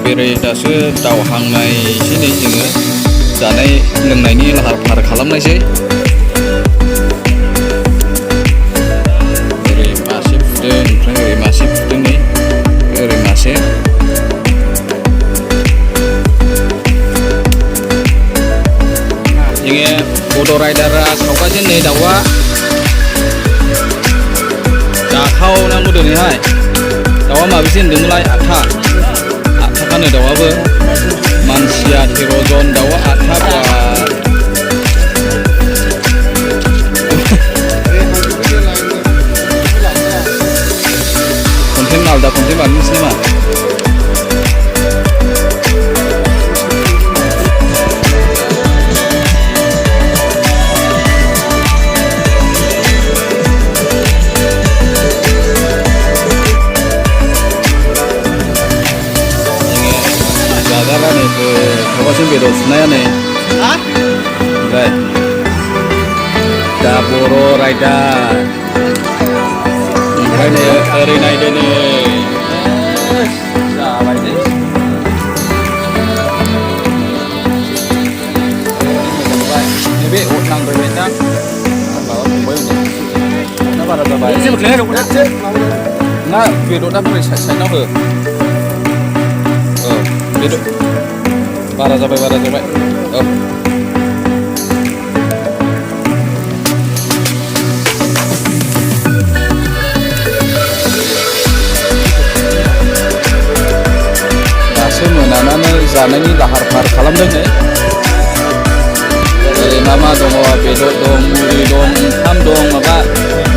बेराय दासो दावहांनायसै नै जोङो जानाय लोंनायनि लाहार फाहार खालामनायसै। ओरै मासे फुदों ओमफ्राय ओरै मासे फुदों नै ओरै मासे। जोङो बड' राइडारा सावगासिनो नै दाउआ जाखावनांगौ दिनैहाय। दाउआ माबेसे होनदोंमोनलाय? 8था। 8थाखानो दाउआबो मानसिया 13 जन दाउआ 8था बा कन्टेन्ट आलदा कन्टेन्ट बानायनोसै नामा? जाजालानैबो सावगासिनो बेदर सुनाया नै ओमफ्राय दा बर' राइडार ओमफ्राय नै ओरै नायदो नै जाबाय नै नैबे अट नांबाय ना माबा फंबाय ना बारा जाबाय ना बेदरा बोरै साइडआव हो बेदर बारा जाबाय औ दासो मोनानानै जानायनि लाहार फाहार खालामदों नै ओरै मा दङ बेदर दं मुरि दं ओंखाम दं माबा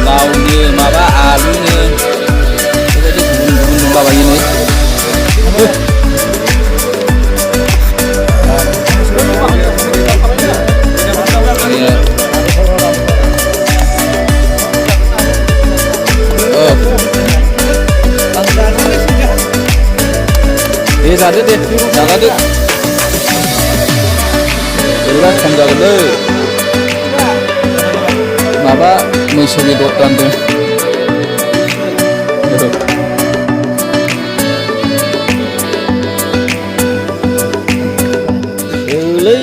लावनि माबा आलुनि बेबायदि गुबुन गुबुन दंलाबायो नै दे जादो दे जागादो बोरैबा खम जागोनलै माबा मैसो बेदर रानदों ओलै